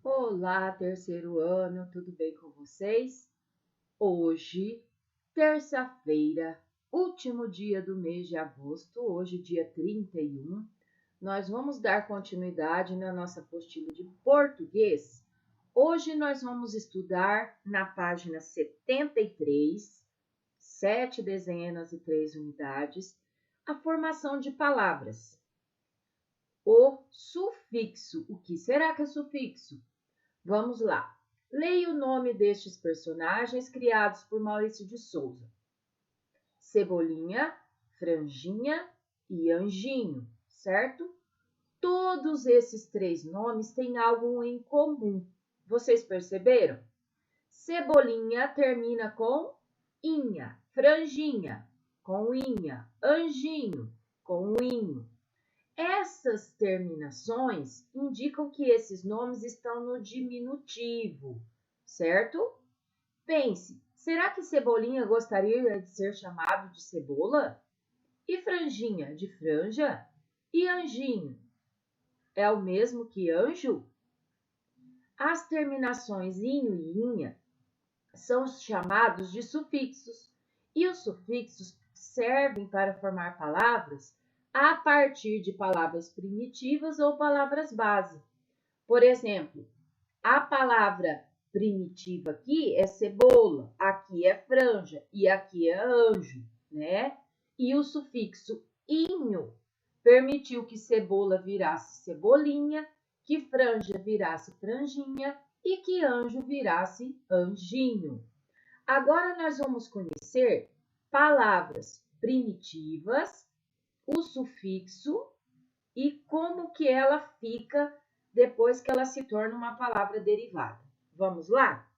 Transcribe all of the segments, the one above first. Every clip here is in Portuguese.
Olá, terceiro ano, tudo bem com vocês? Hoje, terça-feira, último dia do mês de agosto, hoje, dia 31, nós vamos dar continuidade na nossa apostila de português. Hoje nós vamos estudar na página 73, 7 dezenas e 3 unidades, a formação de palavras. O sufixo. O que será que é sufixo? Vamos lá. Leia o nome destes personagens criados por Maurício de Souza. Cebolinha, Franjinha e Anjinho, certo? Todos esses três nomes têm algo em comum. Vocês perceberam? Cebolinha termina com inha, Franjinha com inha, Anjinho com inho. Essas terminações indicam que esses nomes estão no diminutivo, certo? Pense, será que Cebolinha gostaria de ser chamado de Cebola? E Franjinha de Franja? E Anjinho é o mesmo que anjo? As terminações inho e inha são chamados de sufixos, e os sufixos servem para formar palavras a partir de palavras primitivas ou palavras base. Por exemplo, a palavra primitiva aqui é cebola, aqui é franja e aqui é anjo, né? E o sufixo inho permitiu que cebola virasse cebolinha, que franja virasse franjinha e que anjo virasse anjinho. Agora nós vamos conhecer palavras primitivas, o sufixo e como que ela fica depois que ela se torna uma palavra derivada. Vamos lá?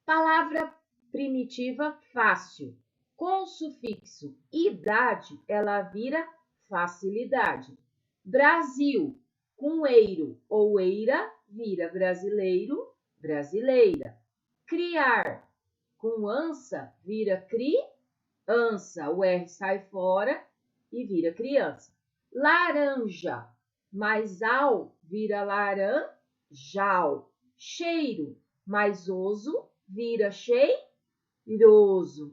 Palavra primitiva fácil. Com o sufixo idade, ela vira facilidade. Brasil, com eiro ou eira, vira brasileiro, brasileira. Criar, com ança, vira criança. O R sai fora e vira criança. Laranja, mais ao, vira laranjal. Cheiro, mais oso, vira cheiroso.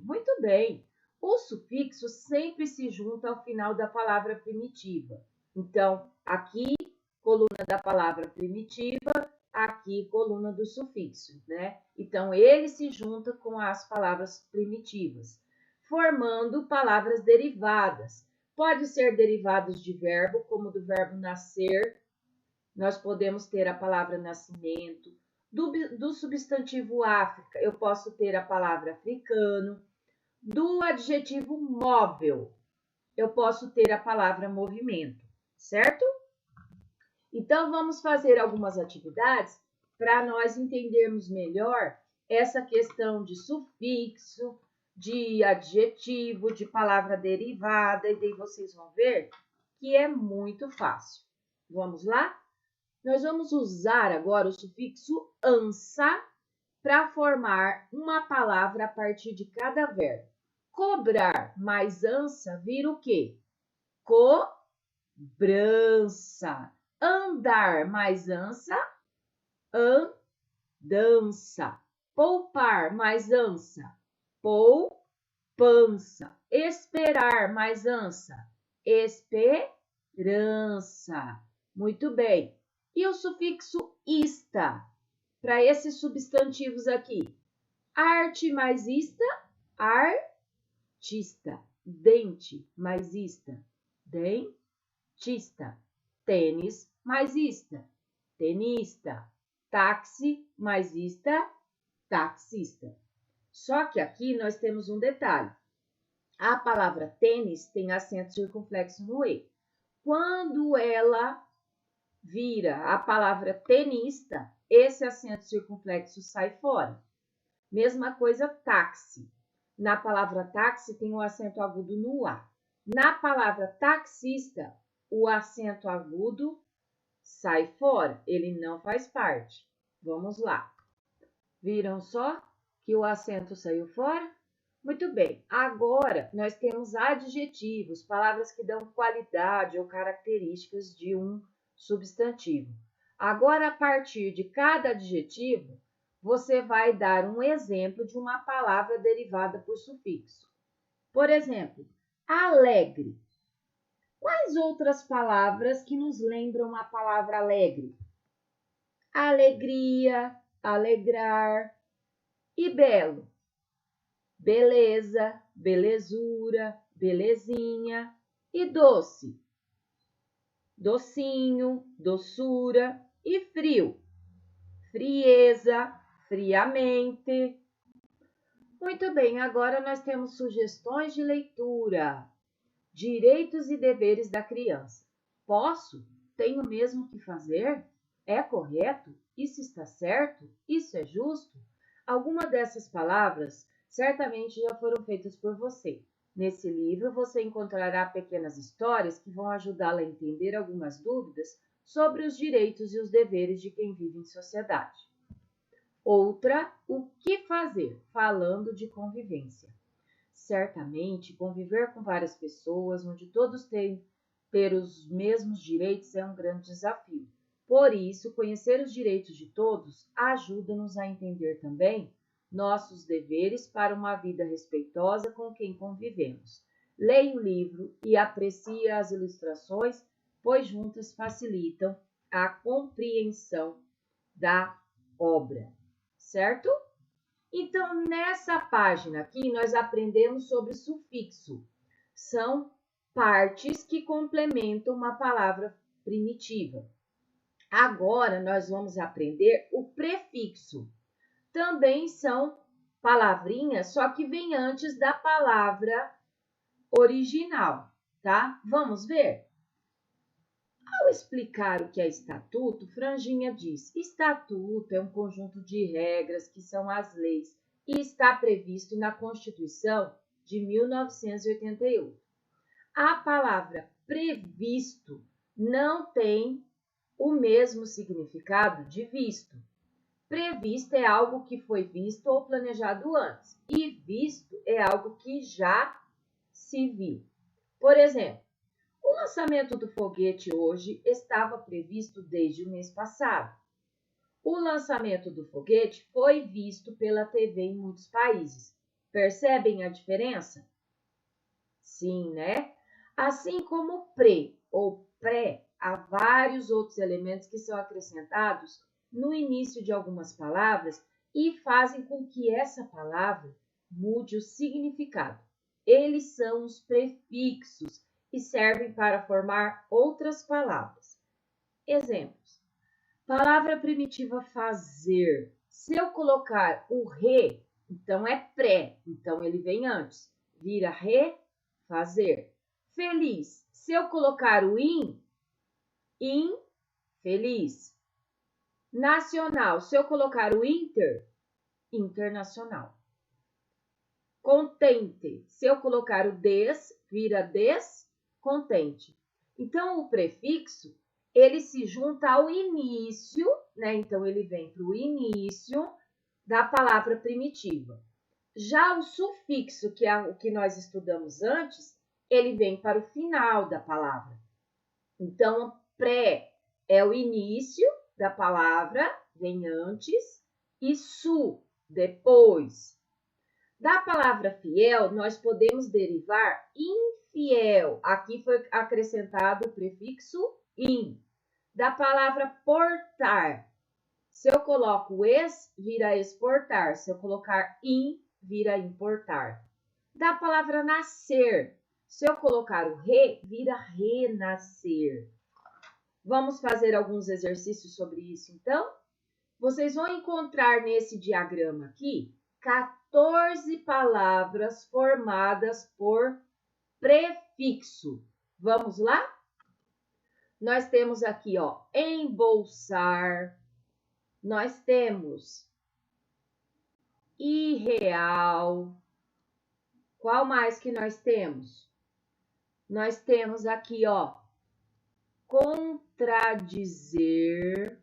Muito bem. O sufixo sempre se junta ao final da palavra primitiva. Então, aqui, coluna da palavra primitiva, aqui, coluna do sufixo, né? Então, ele se junta com as palavras primitivas, formando palavras derivadas. Pode ser derivados de verbo, como do verbo nascer. Nós podemos ter a palavra nascimento. Do substantivo África, eu posso ter a palavra africano. Do adjetivo móvel, eu posso ter a palavra movimento, certo? Então, vamos fazer algumas atividades para nós entendermos melhor essa questão de sufixo, de adjetivo, de palavra derivada, e daí vocês vão ver que é muito fácil. Vamos lá? Nós vamos usar agora o sufixo ança para formar uma palavra a partir de cada verbo. Cobrar mais ança vira o quê? Cobrança. Andar mais ança, andança. Poupar mais ança, poupança. Esperar mais ança, esperança. Muito bem. E o sufixo ista, para esses substantivos aqui? Arte mais ista, artista. Dente mais ista, dentista. Tênis mais ista, tenista. Táxi mais ista, taxista. Só que aqui nós temos um detalhe. A palavra tênis tem acento circunflexo no E. Quando ela vira a palavra tenista, esse acento circunflexo sai fora. Mesma coisa táxi. Na palavra táxi tem o acento agudo no A. Na palavra taxista, o acento agudo sai fora, ele não faz parte. Vamos lá. Viram só que o acento saiu fora? Muito bem. Agora, nós temos adjetivos, palavras que dão qualidade ou características de um substantivo. Agora, a partir de cada adjetivo, você vai dar um exemplo de uma palavra derivada por sufixo. Por exemplo, alegre. Quais outras palavras que nos lembram a palavra alegre? Alegria, alegrar. E belo? Beleza, belezura, belezinha. E doce? Docinho, doçura. E frio? Frieza, friamente. Muito bem, agora nós temos sugestões de leitura. Direitos e deveres da criança. Posso? Tenho mesmo que fazer? É correto? Isso está certo? Isso é justo? Alguma dessas palavras certamente já foram feitas por você. Nesse livro você encontrará pequenas histórias que vão ajudá-la a entender algumas dúvidas sobre os direitos e os deveres de quem vive em sociedade. Outra, o que fazer? Falando de convivência. Certamente, conviver com várias pessoas, onde todos têm ter os mesmos direitos, é um grande desafio. Por isso, conhecer os direitos de todos ajuda-nos a entender também nossos deveres para uma vida respeitosa com quem convivemos. Leia o livro e aprecie as ilustrações, pois juntas facilitam a compreensão da obra, certo? Então, nessa página aqui, nós aprendemos sobre sufixo. São partes que complementam uma palavra primitiva. Agora, nós vamos aprender o prefixo. Também são palavrinhas, só que vem antes da palavra original, tá? Vamos ver? Ao explicar o que é estatuto, Franjinha diz: estatuto é um conjunto de regras que são as leis e está previsto na Constituição de 1988. A palavra previsto não tem o mesmo significado de visto. Previsto é algo que foi visto ou planejado antes, e visto é algo que já se viu. Por exemplo, o lançamento do foguete hoje estava previsto desde o mês passado. O lançamento do foguete foi visto pela TV em muitos países. Percebem a diferença? Sim, né? Assim como pre ou pré, há vários outros elementos que são acrescentados no início de algumas palavras e fazem com que essa palavra mude o significado. Eles são os prefixos e servem para formar outras palavras. Exemplos. Palavra primitiva fazer. Se eu colocar o re, então é pré, então ele vem antes. Vira fazer. Feliz. Se eu colocar o in, feliz. Nacional. Se eu colocar o internacional. Contente. Se eu colocar o vira descontente. Então, o prefixo, ele se junta ao início, né? Então, ele vem para o início da palavra primitiva. Já o sufixo, que é o que nós estudamos antes, ele vem para o final da palavra. Então, pré é o início da palavra, vem antes, e su, depois. Da palavra fiel, nós podemos derivar infiel. Aqui foi acrescentado o prefixo in. Da palavra portar, se eu coloco es, vira exportar. Se eu colocar in, vira importar. Da palavra nascer, se eu colocar o re, vira renascer. Vamos fazer alguns exercícios sobre isso, então? Vocês vão encontrar nesse diagrama aqui 14 palavras formadas por prefixo. Vamos lá? Nós temos aqui, ó, embolsar. Nós temos irreal. Qual mais que nós temos? Nós temos aqui, ó, contradizer.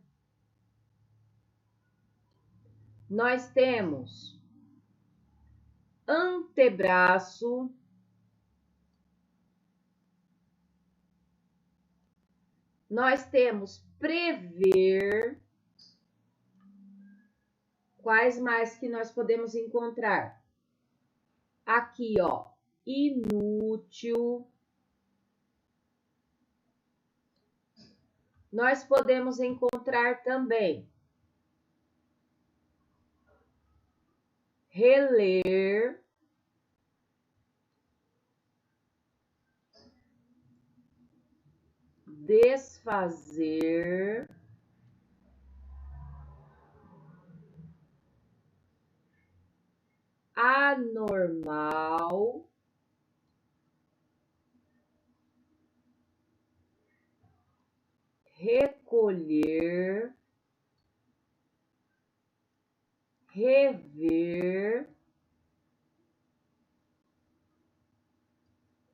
Nós temos antebraço. Nós temos prever. Quais mais que nós podemos encontrar? Aqui, ó, inútil. Nós podemos encontrar também reler, desfazer, anormal, recolher, rever,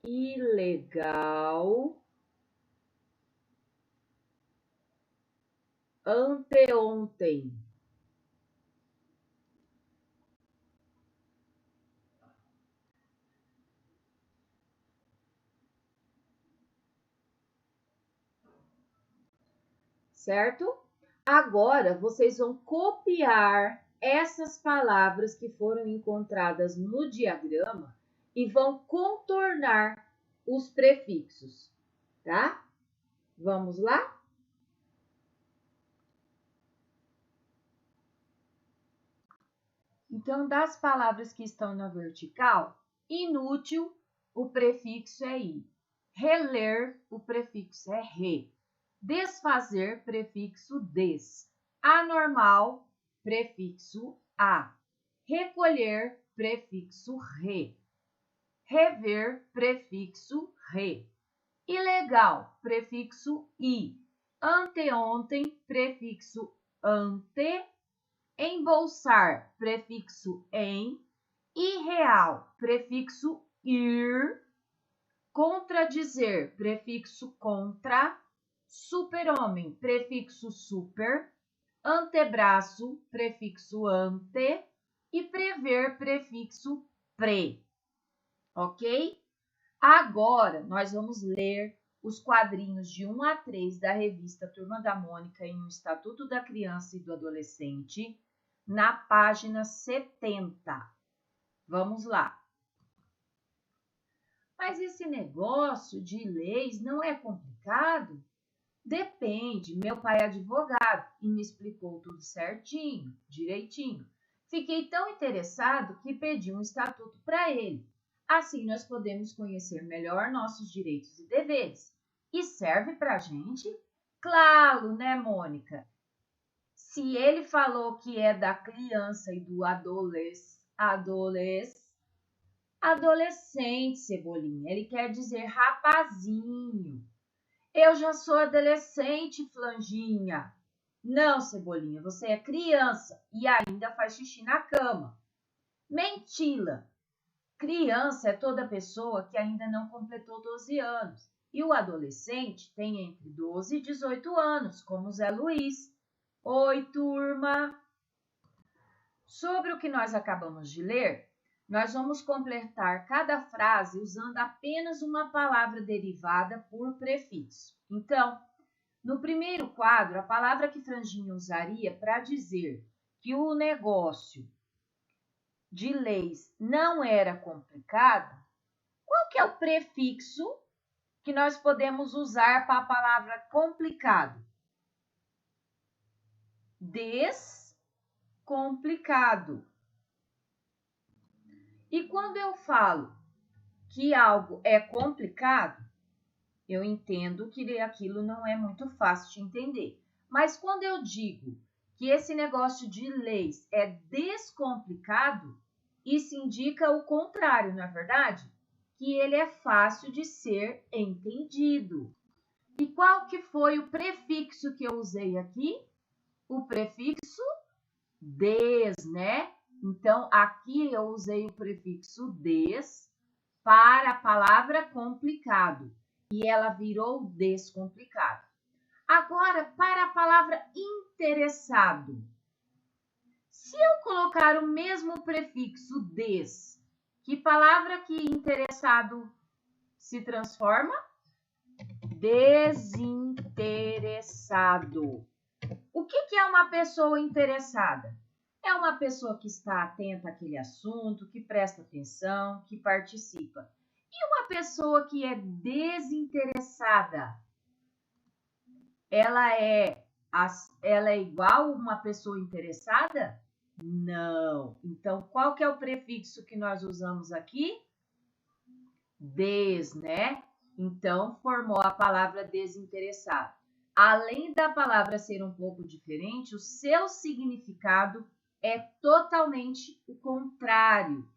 ilegal, anteontem. Certo? Agora, vocês vão copiar essas palavras que foram encontradas no diagrama e vão contornar os prefixos, tá? Vamos lá? Então, das palavras que estão na vertical, inútil, o prefixo é i. Reler, o prefixo é re. Desfazer, prefixo des. Anormal, prefixo a. Recolher, prefixo re. Rever, prefixo re. Ilegal, prefixo i. Anteontem, prefixo ante. Embolsar, prefixo em. Irreal, prefixo ir. Contradizer, prefixo contra. Super-homem, prefixo super. Antebraço, prefixo ante. E prever, prefixo pre. Ok? Agora, nós vamos ler os quadrinhos de 1 a 3 da revista Turma da Mônica em O Estatuto da Criança e do Adolescente, na página 70. Vamos lá. Mas esse negócio de leis não é complicado? Depende, meu pai é advogado e me explicou tudo certinho, direitinho. Fiquei tão interessado que pedi um estatuto para ele. Assim nós podemos conhecer melhor nossos direitos e deveres. E serve para a gente? Claro, né, Mônica? Se ele falou que é da criança e do adolescente, Cebolinha, ele quer dizer rapazinho. Eu já sou adolescente, Flanjinha. Não, Cebolinha, você é criança e ainda faz xixi na cama. Mentira! Criança é toda pessoa que ainda não completou 12 anos. E o adolescente tem entre 12 e 18 anos, como Zé Luiz. Oi, turma! Sobre o que nós acabamos de ler, nós vamos completar cada frase usando apenas uma palavra derivada por prefixo. Então, no primeiro quadro, a palavra que Franjinha usaria para dizer que o negócio de leis não era complicado, qual que é o prefixo que nós podemos usar para a palavra complicado? Descomplicado. E quando eu falo que algo é complicado, eu entendo que aquilo não é muito fácil de entender. Mas quando eu digo que esse negócio de leis é descomplicado, isso indica o contrário, não é verdade? Que ele é fácil de ser entendido. E qual que foi o prefixo que eu usei aqui? O prefixo des, né? Então, aqui eu usei o prefixo des para a palavra complicado e ela virou descomplicado. Agora, para a palavra interessado. Se eu colocar o mesmo prefixo des, que palavra que interessado se transforma? Desinteressado. O que é uma pessoa interessada? É uma pessoa que está atenta àquele assunto, que presta atenção, que participa. E uma pessoa que é desinteressada? Ela é igual a uma pessoa interessada? Não. Então, qual que é o prefixo que nós usamos aqui? Des, né? Então, formou a palavra desinteressado. Além da palavra ser um pouco diferente, o seu significado é totalmente o contrário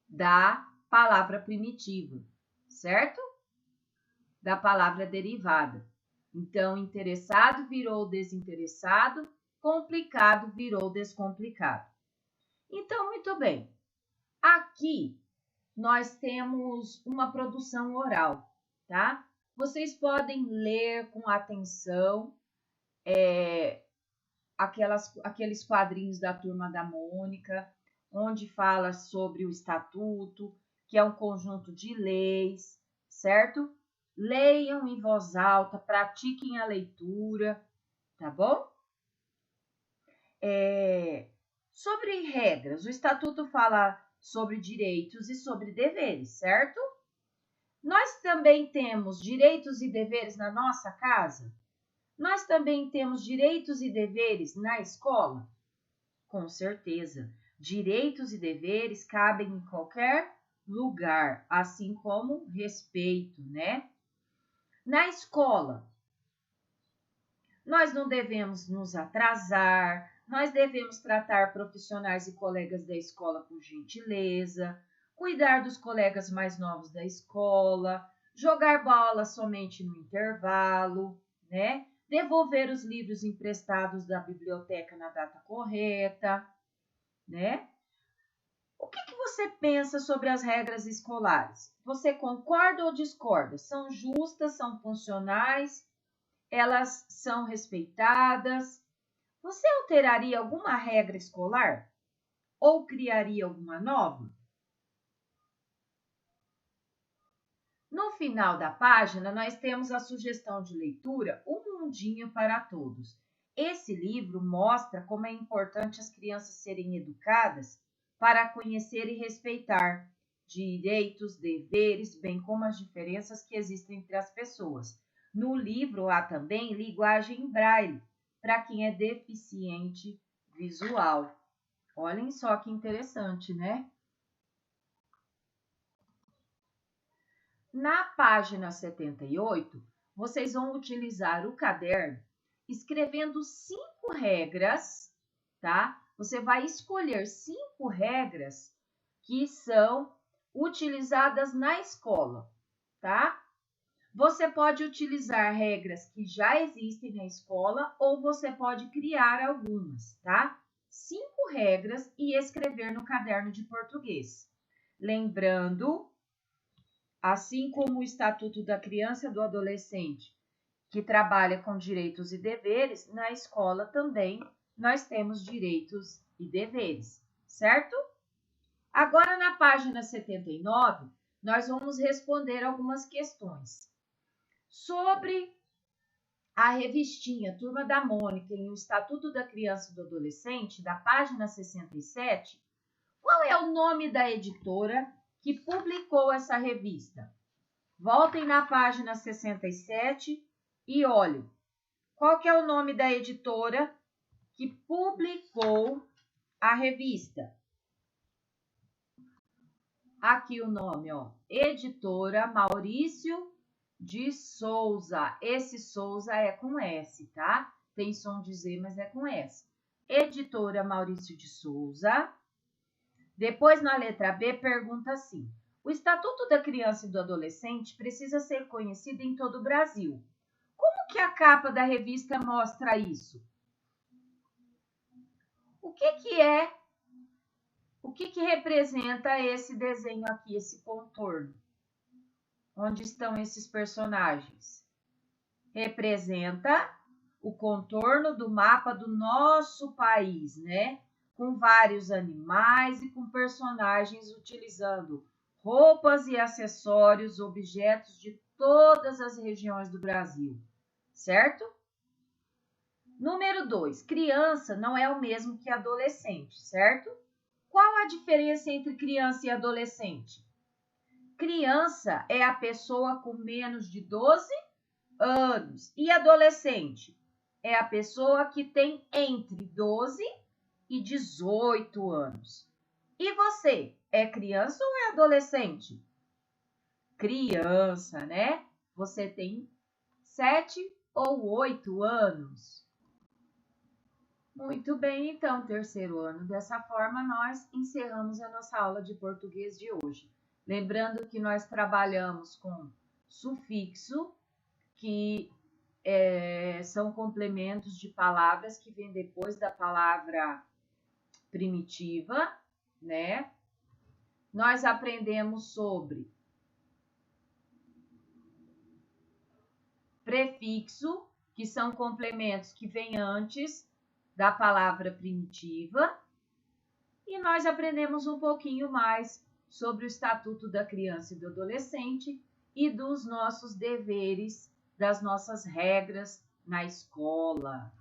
da palavra primitiva, certo? Da palavra derivada. Então, interessado virou desinteressado, complicado virou descomplicado. Então, muito bem. Aqui nós temos uma produção oral, tá? Vocês podem ler com atenção aqueles quadrinhos da Turma da Mônica, onde fala sobre o estatuto, que é um conjunto de leis, certo? Leiam em voz alta, pratiquem a leitura, tá bom? Sobre regras, o estatuto fala sobre direitos e sobre deveres, certo? Nós também temos direitos e deveres na nossa casa? Nós também temos direitos e deveres na escola? Com certeza. Direitos e deveres cabem em qualquer lugar, assim como respeito, né? Na escola, nós não devemos nos atrasar, nós devemos tratar profissionais e colegas da escola com gentileza, cuidar dos colegas mais novos da escola, jogar bola somente no intervalo, né? Devolver os livros emprestados da biblioteca na data correta, né? O que você pensa sobre as regras escolares? Você concorda ou discorda? São justas, são funcionais, elas são respeitadas? Você alteraria alguma regra escolar? Ou criaria alguma nova? No final da página, nós temos a sugestão de leitura Um Mundinho para Todos. Esse livro mostra como é importante as crianças serem educadas para conhecer e respeitar direitos, deveres, bem como as diferenças que existem entre as pessoas. No livro há também linguagem em braille, para quem é deficiente visual. Olhem só que interessante, né? Na página 78, vocês vão utilizar o caderno escrevendo 5 regras, tá? Você vai escolher 5 regras que são utilizadas na escola, tá? Você pode utilizar regras que já existem na escola ou você pode criar algumas, tá? 5 regras e escrever no caderno de português. Lembrando, assim como o Estatuto da Criança e do Adolescente, que trabalha com direitos e deveres, na escola também nós temos direitos e deveres, certo? Agora, na página 79, nós vamos responder algumas questões. Sobre a revistinha Turma da Mônica e o Estatuto da Criança e do Adolescente, da página 67, qual é o nome da editora que publicou essa revista? Voltem na página 67 e olhem. Qual que é o nome da editora que publicou a revista? Aqui o nome, ó. Editora Maurício de Souza. Esse Souza é com S, tá? Tem som de Z, mas é com S. Editora Maurício de Souza. Depois, na letra B, pergunta assim: o Estatuto da Criança e do Adolescente precisa ser conhecido em todo o Brasil. Como que a capa da revista mostra isso? O que representa esse desenho aqui, esse contorno? Onde estão esses personagens? Representa o contorno do mapa do nosso país, né? Com vários animais e com personagens utilizando roupas e acessórios, objetos de todas as regiões do Brasil, certo? Número 2, criança não é o mesmo que adolescente, certo? Qual a diferença entre criança e adolescente? Criança é a pessoa com menos de 12 anos e adolescente é a pessoa que tem entre 12 e 18 anos. E você, é criança ou é adolescente? Criança, né? Você tem 7 ou 8 anos. Muito bem, então, terceiro ano. Dessa forma, nós encerramos a nossa aula de português de hoje. Lembrando que nós trabalhamos com sufixo, que são complementos de palavras que vêm depois da palavra primitiva, né? Nós aprendemos sobre prefixo, que são complementos que vêm antes da palavra primitiva. E nós aprendemos um pouquinho mais sobre o Estatuto da Criança e do Adolescente e dos nossos deveres, das nossas regras na escola.